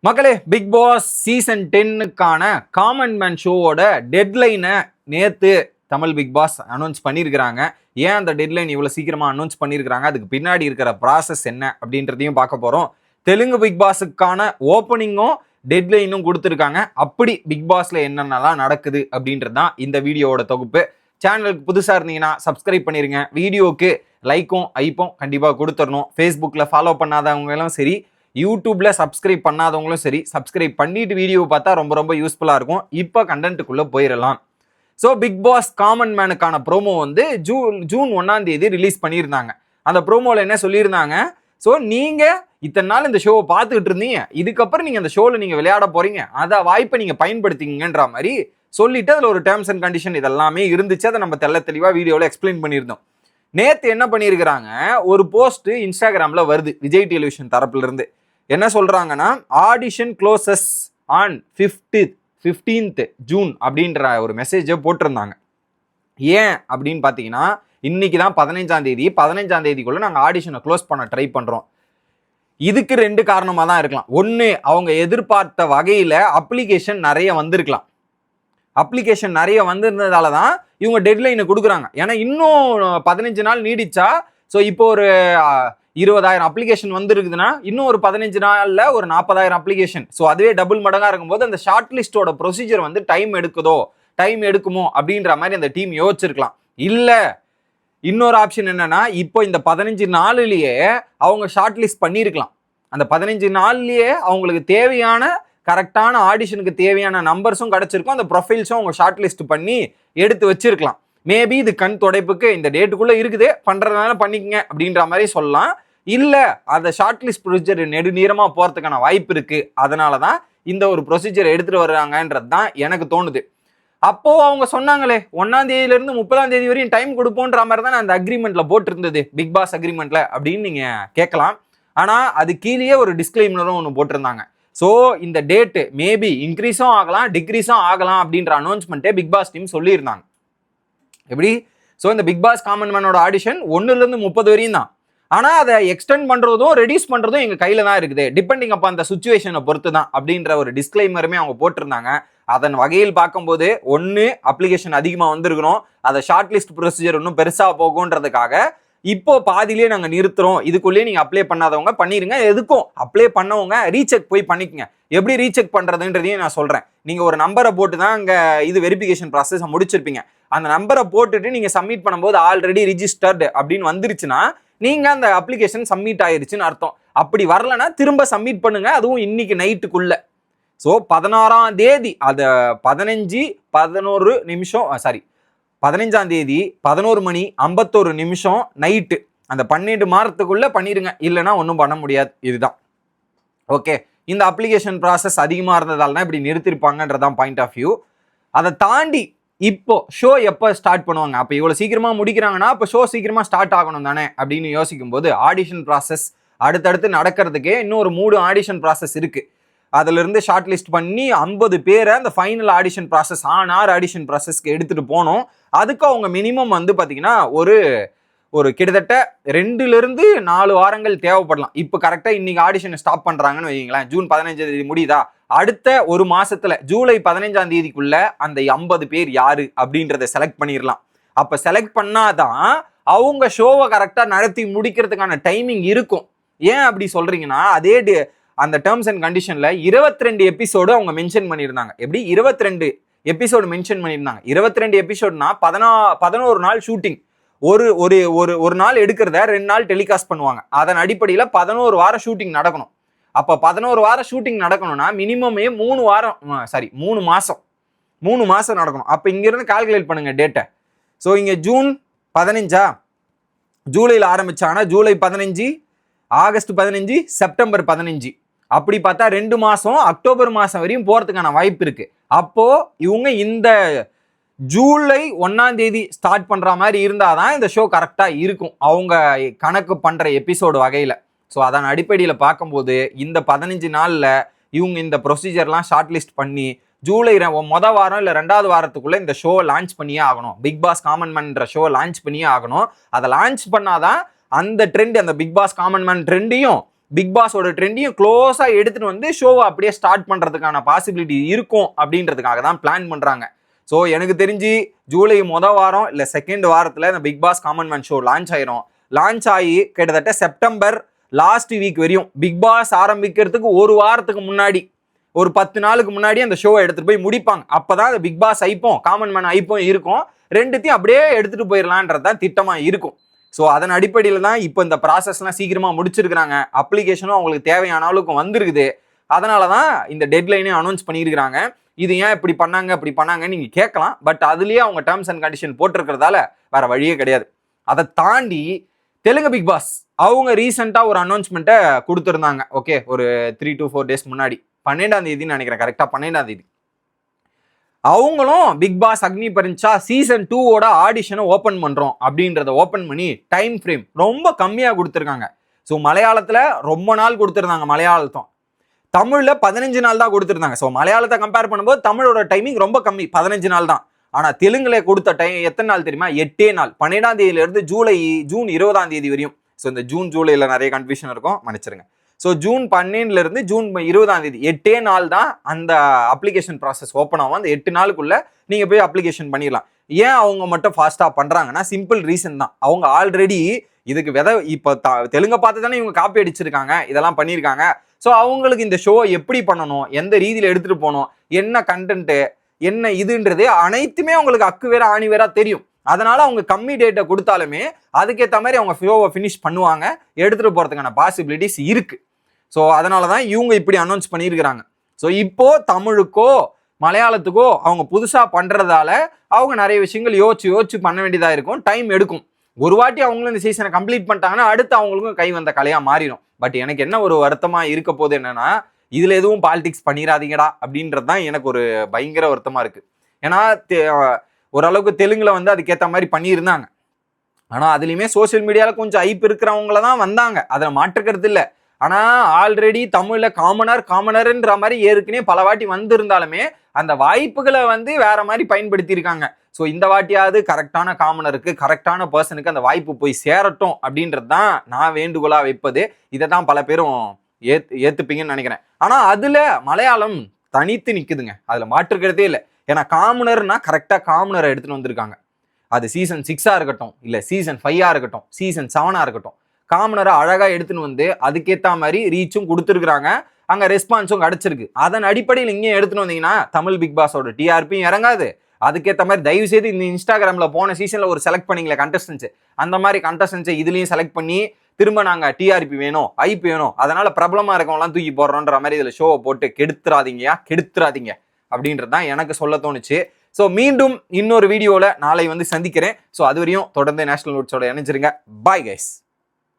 மக்களே, Bigg Boss season 10க்கான common man ஷோவோட டெட்லைனை நேற்று தமிழ் பிக் பாஸ் அனௌன்ஸ் பண்ணியிருக்கிறாங்க. ஏன் அந்த டெட்லைன் இவ்வளோ சீக்கிரமாக அனௌன்ஸ் பண்ணியிருக்கிறாங்க, அதுக்கு பின்னாடி இருக்கிற ப்ராசஸ் என்ன அப்படின்றதையும் பார்க்க போகிறோம். தெலுங்கு பிக் பாஸுக்கான ஓப்பனிங்கும் டெட்லைனும் கொடுத்துருக்காங்க. அப்படி பிக் பாஸில் என்னென்னலாம் நடக்குது அப்படின்றது தான் இந்த வீடியோவோட தொகுப்பு. சேனலுக்கு புதுசாக இருந்தீங்கன்னா சப்ஸ்கிரைப் பண்ணிடுங்க. வீடியோவுக்கு லைக்கும் ஐப்பும் கண்டிப்பாக கொடுத்துடணும். ஃபேஸ்புக்கில் ஃபாலோ பண்ணாதவங்களும் சரி, யூடியூப்ல சப்ஸ்கிரைப் பண்ணாதவங்களும் சரி, சப்ஸ்கிரைப் பண்ணிட்டு வீடியோ பார்த்தா ரொம்ப ரொம்ப யூஸ்ஃபுல்லாக இருக்கும். இப்போ கண்டென்ட்டுக்குள்ளே போயிடலாம். ஸோ பிக் பாஸ் காமன் மேனுக்கான ப்ரோமோ வந்து ஜூன் 1ஆம் தேதி ரிலீஸ் பண்ணியிருந்தாங்க. அந்த ப்ரோமோவில் என்ன சொல்லியிருந்தாங்க, ஸோ நீங்கள் இத்தனை நாள் இந்த ஷோவை பார்த்துக்கிட்டு இருந்தீங்க, இதுக்கப்புறம் நீங்கள் அந்த ஷோவில் நீங்கள் விளையாட போகிறீங்க, அதை வாய்ப்பை நீங்கள் பயன்படுத்திங்கன்ற மாதிரி சொல்லிட்டு அதில் ஒரு டேர்ம்ஸ் அண்ட் கண்டிஷன் இதெல்லாமே இருந்துச்சு. அதை நம்ம தெளிவாக வீடியோவில் எக்ஸ்பிளைன் பண்ணியிருந்தோம். நேற்று என்ன பண்ணியிருக்கிறாங்க, ஒரு போஸ்ட் இன்ஸ்டாகிராமில் வருது விஜய் டெலிவிஷன் தரப்புலேருந்து. என்ன சொல்றாங்கன்னா, audition closes on 15th June அப்படின்ற ஒரு மெசேஜை போட்டிருந்தாங்க. ஏன் அப்படின்னு பார்த்தீங்கன்னா, இன்னைக்கு தான் 15ஆம் தேதி. 15ஆம் தேதிக்குள்ள நாங்கள் ஆடிஷனை க்ளோஸ் பண்ண ட்ரை பண்ணுறோம். இதுக்கு 2 காரணமாக தான் இருக்கலாம். ஒன்று, அவங்க எதிர்பார்த்த வகையில் அப்ளிகேஷன் நிறைய வந்திருக்கலாம். அப்ளிகேஷன் நிறைய வந்திருந்ததால தான் இவங்க டெட்லைனை கொடுக்குறாங்க. ஏன்னா இன்னும் 15 நாள் நீடிச்சா, ஸோ இப்போ ஒரு 20,000 அப்ளிகேஷன் வந்துருக்குதுன்னா இன்னும் ஒரு 15 நாளில் ஒரு 40,000 அப்ளிகேஷன். ஸோ அதுவே டபுள் மடங்காக இருக்கும்போது அந்த ஷார்ட் லிஸ்டோட ப்ரொசீஜர் வந்து டைம் எடுக்குமோ அப்படின்ற மாதிரி அந்த டீம் யோசிச்சிருக்கலாம். இல்லை, இன்னொரு ஆப்ஷன் என்னன்னா, இப்போ இந்த 15 நாள்லயே அவங்க ஷார்ட் லிஸ்ட் பண்ணியிருக்கலாம். அந்த 15 நாள்லயே அவங்களுக்கு தேவையான கரெக்டான ஆடிஷனுக்கு தேவையான நம்பர்ஸும் கிடைச்சிருக்கும். அந்த ப்ரொஃபைல்ஸும் அவங்க ஷார்ட் லிஸ்ட் பண்ணி எடுத்து வச்சிருக்கலாம். மேபி இது கண் தொடைப்புக்கு இந்த டேட்டுக்குள்ளே இருக்குது, பண்ணுறதுனால பண்ணிக்கங்க அப்படின்ற மாதிரி சொல்லலாம். இல்லை, அந்த ஷார்ட் லிஸ்ட் ப்ரொசீஜர் நெடுநீரமாக போகிறதுக்கான வாய்ப்பு இருக்குது. அதனால தான் இந்த ஒரு ப்ரொசீஜர் எடுத்துகிட்டு வர்றாங்கன்றது தான் எனக்கு தோணுது. அப்போது அவங்க சொன்னாங்களே 1ஆம் தேதியிலேருந்து 30ஆம் தேதி வரையும் டைம் கொடுப்போன்ற மாதிரி தான் அந்த அக்ரிமெண்ட்டில் போட்டிருந்தது, பிக் பாஸ் அக்ரிமெண்ட்டில் அப்படின்னு நீங்கள் கேட்கலாம். ஆனால் அது கீழே ஒரு டிஸ்க்ளைமரும் ஒன்று போட்டிருந்தாங்க. ஸோ இந்த டேட்டு மேபி இன்க்ரீஸும் ஆகலாம், டிக்ரீஸும் ஆகலாம் அப்படின்ற அனௌன்ஸ்மெண்ட்டே பிக் பாஸ் டீம் சொல்லியிருந்தாங்க. எப்படி? ஸோ இந்த பிக் பாஸ் காமன் மேனோட ஆடிஷன் 1லேருந்து 30 வரையும் தான். ஆனால் அதை எக்ஸ்டெண்ட் பண்ணுறதும் ரெடியூஸ் பண்ணுறதும் எங்கள் கையில் தான் இருக்குது, டிபெண்டிங் அப்போ அந்த சுச்சுவேஷனை பொறுத்து தான் அப்படின்ற ஒரு டிஸ்க்ளைமருமே அவங்க போட்டிருந்தாங்க. அதன் வகையில் பார்க்கும்போது, ஒன்று அப்ளிகேஷன் அதிகமாக வந்திருக்கணும், அதை ஷார்ட் லிஸ்ட் ப்ரொசீஜர் இன்னும் பெருசாக போகுன்றதுக்காக இப்போ பாதியிலே நாங்கள் நிறுத்துறோம், இதுக்குள்ளேயே நீங்கள் அப்ளை பண்ணாதவங்க பண்ணிடுங்க, எதுக்கும் அப்ளை பண்ணவங்க ரீசெக் போய் பண்ணிக்கங்க. எப்படி ரீசெக் பண்ணுறதுன்றதையும் நான் சொல்கிறேன். நீங்கள் ஒரு நம்பரை போட்டு தான் அங்கே இது வெரிஃபிகேஷன் ப்ராசஸ் முடிச்சிருப்பீங்க. அந்த நம்பரை போட்டுட்டு நீங்கள் சப்மிட் பண்ணும்போது ஆல்ரெடி ரிஜிஸ்டர்டு அப்படின்னு வந்துருச்சுன்னா நீங்கள் அந்த அப்ளிகேஷன் சப்மிட் ஆயிருச்சுன்னு அர்த்தம். அப்படி வரலன்னா திரும்ப சப்மிட் பண்ணுங்க, அதுவும் இன்னைக்கு நைட்டுக்குள்ள. ஸோ 16ஆம் தேதி அதை 15ஆம் தேதி 11 மணி 51 நிமிஷம் நைட்டு அந்த 12 மாதத்துக்குள்ள பண்ணிடுங்க, இல்லைன்னா ஒன்றும் பண்ண முடியாது. இதுதான் ஓகே. இந்த அப்ளிகேஷன் ப்ராசஸ் அதிகமாக இருந்ததால தான் இப்படி நிறுத்திருப்பாங்கன்றதான் பாயிண்ட் ஆஃப் வியூ. அதை தாண்டி இப்போ ஷோ எப்போ ஸ்டார்ட் பண்ணுவாங்க, அப்போ இவ்வளோ சீக்கிரமாக முடிக்கிறாங்கன்னா அப்போ ஷோ சீக்கிரமாக ஸ்டார்ட் ஆகணும் தானே அப்படின்னு யோசிக்கும் போது, ஆடிஷன் ப்ராசஸ் அடுத்தடுத்து நடக்கிறதுக்கே இன்னும் ஒரு 3 ஆடிஷன் ப்ராசஸ் இருக்குது. அதிலிருந்து ஷார்ட் லிஸ்ட் பண்ணி 50 பேரை அந்த ஃபைனல் ஆடிஷன் ப்ராசஸ் ஆடிஷன் ப்ராசஸ்க்கு எடுத்துகிட்டு போனோம். அதுக்கு அவங்க மினிமம் வந்து பார்த்தீங்கன்னா ஒரு கிட்டத்தட்ட 2லிருந்து 4 வாரங்கள் தேவைப்படலாம். இப்போ கரெக்டாக இன்னைக்கு ஆடிஷனை ஸ்டாப் பண்ணுறாங்கன்னு வைங்களேன், ஜூன் 15ஆம் தேதி முடியுதா, அடுத்த ஒரு மாசத்துல ஜூலை 15ஆம் தேதிக்குள்ள அந்த 50 பேர் யாரு அப்படின்றத செலக்ட் பண்ணிடலாம். அப்ப செலக்ட் பண்ணாதான் அவங்க ஷோவை கரெக்டா நடத்தி முடிக்கிறதுக்கான டைமிங் இருக்கும். ஏன் அப்படி சொல்றீங்கன்னா, அதே அந்த டேர்ம்ஸ் அண்ட் கண்டிஷன்ல 22 எபிசோடு அவங்க மென்ஷன் பண்ணியிருந்தாங்க. எப்படி 22 எபிசோடு மென்ஷன் பண்ணியிருந்தாங்க. 22 எபிசோடுனா 11 நாள் ஷூட்டிங். ஒரு நாள் எடுக்கிறத 2 நாள் டெலிகாஸ்ட் பண்ணுவாங்க. அதன் அடிப்படையில் 11 வாரம் ஷூட்டிங் நடக்கணும். அப்போ 11 வாரம் ஷூட்டிங் நடக்கணும்னா மினிமமே 3 மாதம் நடக்கணும். அப்போ இங்கிருந்து கால்குலேட் பண்ணுங்க டேட்டை. ஸோ இங்கே ஜூன் 15, ஜூலையில் ஆரம்பிச்சாங்கன்னா ஜூலை 15, ஆகஸ்ட் 15, செப்டம்பர் 15, அப்படி பார்த்தா 2 மாதம் அக்டோபர் மாதம் வரையும் போகிறதுக்கான வாய்ப்பு இருக்கு. அப்போ இவங்க இந்த ஜூலை 1ஆம் தேதி ஸ்டார்ட் பண்ணுற மாதிரி இருந்தால் தான் இந்த ஷோ கரெக்டாக இருக்கும் அவங்க கணக்கு பண்ணுற எபிசோடு வகையில். ஸோ அதன் அடிப்படையில் பார்க்கும்போது இந்த 15 நாளில் இவங்க இந்த ப்ரொசீஜர்லாம் ஷார்ட் லிஸ்ட் பண்ணி ஜூலை மொதல் வாரம் இல்லை 2வது வாரத்துக்குள்ளே இந்த ஷோவை லான்ச் பண்ணியே ஆகணும். பிக் பாஸ் காமன் மேன்ற ஷோவை லான்ச் பண்ணியே ஆகணும். அதை லான்ச் பண்ணாதான் அந்த ட்ரெண்ட், அந்த பிக் பாஸ் காமன் மேன் ட்ரெண்டையும் பிக் பாஸோட ட்ரெண்டையும் க்ளோஸா எடுத்துட்டு வந்து ஷோவை அப்படியே ஸ்டார்ட் பண்றதுக்கான பாசிபிலிட்டி இருக்கும் அப்படின்றதுக்காக தான் பிளான் பண்றாங்க. ஸோ எனக்கு தெரிஞ்சு ஜூலை வாரம் இல்லை செகண்ட் வாரத்தில் இந்த Bigg Boss common man show launch ஆயிரும். லான்ச் ஆகி கிட்டத்தட்ட செப்டம்பர் லாஸ்ட் வீக் வரையும் பிக் பாஸ் ஆரம்பிக்கிறதுக்கு ஒரு வாரத்துக்கு முன்னாடி ஒரு 10 நாளுக்கு முன்னாடி அந்த ஷோவை எடுத்துட்டு போய் முடிப்பாங்க. அப்பதான் அந்த பிக் பாஸ் ஐப்போம் காமன் மேன் ஐப்போம் இருக்கும், ரெண்டுத்தையும் அப்படியே எடுத்துட்டு போயிடலான்றது தான் திட்டமா இருக்கும். ஸோ அதன் அடிப்படையில் தான் இப்போ இந்த ப்ராசஸ்லாம் சீக்கிரமா முடிச்சிருக்கிறாங்க. அப்ளிகேஷனும் அவங்களுக்கு தேவையான அளவுக்கு வந்துருக்குது. அதனால தான் இந்த டெட்லைனே அனௌன்ஸ் பண்ணியிருக்கிறாங்க. இது ஏன் இப்படி பண்ணாங்க அப்படி பண்ணாங்கன்னு நீங்க கேட்கலாம். பட் அதுலயே அவங்க டேர்ம்ஸ் அண்ட் கண்டிஷன் போட்டிருக்கிறதால வேற வழியே கிடையாது. அதை தாண்டி தெலுங்கு பிக் பாஸ் அவங்க ரீசெண்டா ஒரு அனௌன்ஸ்மெண்ட்டை கொடுத்துருந்தாங்க. ஓகே, ஒரு 3 to 4 டேஸ் முன்னாடி 12ஆம் தேதின்னு நினைக்கிறேன், கரெக்டா 12ஆம் தேதி அவங்களும் பிக் பாஸ் அக்னி பரிச்சா சீசன் 2 ஆடிஷனை ஓப்பன் பண்றோம் அப்படின்றத ஓப்பன் பண்ணி டைம் ஃப்ரேம் ரொம்ப கம்மியா கொடுத்துருக்காங்க. ஸோ மலையாளத்துல ரொம்ப நாள் கொடுத்துருந்தாங்க, மலையாளத்தும் தமிழ்ல 15 நாள் தான் கொடுத்துருந்தாங்க. ஸோ மலையாளத்தை கம்பேர் பண்ணும்போது தமிழோட டைமிங் ரொம்ப கம்மி, 15 நாள் தான். ஆனா தெலுங்குல கொடுத்த டைம் எத்தனை நாள் தெரியுமா? 8 நாள், 12ஆம் தேதியில இருந்து ஜூன் 20ஆம் தேதி வரையும். ஸோ இந்த ஜூலைல நிறைய கன்ஃபியூஷன் இருக்கும், மன்னிச்சிருங்க. ஸோ ஜூன் 12 இருந்து ஜூன் 20ஆம் தேதி 8 நாள் தான் அந்த அப்ளிகேஷன் ப்ராசஸ் ஓப்பன் ஆகும். அந்த 8 நாளுக்குள்ள நீங்க போய் அப்ளிகேஷன் பண்ணிடலாம். ஏன் அவங்க மட்டும் ஃபாஸ்டா பண்றாங்கன்னா சிம்பிள் ரீசன் தான். அவங்க ஆல்ரெடி இதுக்கு இப்போ தெலுங்க பார்த்து தானே இவங்க காப்பி அடிச்சிருக்காங்க, இதெல்லாம் பண்ணியிருக்காங்க. ஸோ அவங்களுக்கு இந்த ஷோ எப்படி பண்ணணும், எந்த ரீதியில் எடுத்துட்டு போகணும், என்ன கண்டென்ட் என்ன இதுன்றது அனைத்துமே அவங்களுக்கு அக்கு வேற ஆணி வேற தெரியும். அதனால அவங்க கம்மி டேட்டை கொடுத்தாலுமே அதுக்கேற்ற மாதிரி அவங்க ஷோவை ஃபினிஷ் பண்ணுவாங்க, எடுத்துட்டு போறதுக்கான பாசிபிலிட்டிஸ் இருக்கு. ஸோ அதனால தான் இவங்க இப்படி அனௌன்ஸ் பண்ணியிருக்கிறாங்க. ஸோ இப்போ தமிழுக்கோ மலையாளத்துக்கோ அவங்க புதுசாக பண்ணுறதால அவங்க நிறைய விஷயங்கள் யோசிச்சு பண்ண வேண்டியதாக இருக்கும், டைம் எடுக்கும். ஒரு வாட்டி அவங்களும் இந்த சீசனை கம்ப்ளீட் பண்ணிட்டாங்கன்னா அடுத்து அவங்களுக்கும் கை வந்த கலையாக மாறிடும். பட் எனக்கு என்ன ஒரு வருத்தமாக இருக்க போது என்னன்னா, இதில் எதுவும் பாலிடிக்ஸ் பண்ணிடாதீங்கடா அப்படின்றது தான் எனக்கு ஒரு பயங்கர வருத்தமாக இருக்குது. ஏன்னா ஓரளவுக்கு தெலுங்குல வந்து அதுக்கேற்ற மாதிரி பண்ணியிருந்தாங்க. ஆனால் அதுலேயுமே சோசியல் மீடியாவில் கொஞ்சம் ஐப்பு இருக்கிறவங்கள தான் வந்தாங்க, அதில் மாற்றுக்கிறது இல்லை. ஆனால் ஆல்ரெடி தமிழில் காமனர்ன்ற மாதிரி ஏற்கனவே பல வாட்டி வந்திருந்தாலுமே அந்த வாய்ப்புகளை வந்து வேற மாதிரி பயன்படுத்தியிருக்காங்க. ஸோ இந்த வாட்டியாவது கரெக்டான காமனருக்கு கரெக்டான பர்சனுக்கு அந்த வாய்ப்பு போய் சேரட்டும் அப்படின்றது தான் நான் வேண்டுகோளாக வைப்பது. இதை தான் பல பேரும் ஏற்றுப்பீங்கன்னு நினைக்கிறேன். ஆனால் அதில் மலையாளம் தனித்து நிற்குதுங்க, அதில் மாற்றுக்கிறதே இல்லை. ஏன்னா காமனர்னா கரெக்டாக காமனரை எடுத்துகிட்டு வந்திருக்காங்க. அது சீசன் 6 இருக்கட்டும், இல்லை சீசன் 5 இருக்கட்டும், சீசன் 7 இருக்கட்டும், காமனரை அழகாக எடுத்துன்னு வந்து அதுக்கேற்ற மாதிரி ரீச்சும் கொடுத்துருக்குறாங்க, அங்கே ரெஸ்பான்ஸும் கிடச்சிருக்கு. அதன் அடிப்படையில் இங்கே எடுத்துன்னு வந்தீங்கன்னா தமிழ் பிக் பாஸோட டிஆர்பியும் இறங்காது. அதுக்கேற்ற மாதிரி தயவு செய்து இந்த இன்ஸ்டாகிராமில் போன சீசனில் ஒரு செலக்ட் பண்ணிங்களே கண்டஸ்டன்ஸு, அந்த மாதிரி கண்டஸ்டன்ஸை இதுலேயும் செலக்ட் பண்ணி திரும்ப நாங்கள் டிஆர்பி வேணும், ஐபி வேணும், அதனால பிரபலமாக இருக்கவங்களாம் தூக்கி போடுறோன்ற மாதிரி இதில் ஷோவை போட்டு கெடுத்துறாதீங்க அப்படின்றது தான் எனக்கு சொல்ல தோணுச்சு. ஸோ மீண்டும் இன்னொரு வீடியோவில் நாளை வந்து சந்திக்கிறேன். ஸோ அது வரையும் தொடர்ந்து நேஷனல் நோட்ஸோட இணைஞ்சிருங்க. Bye guys.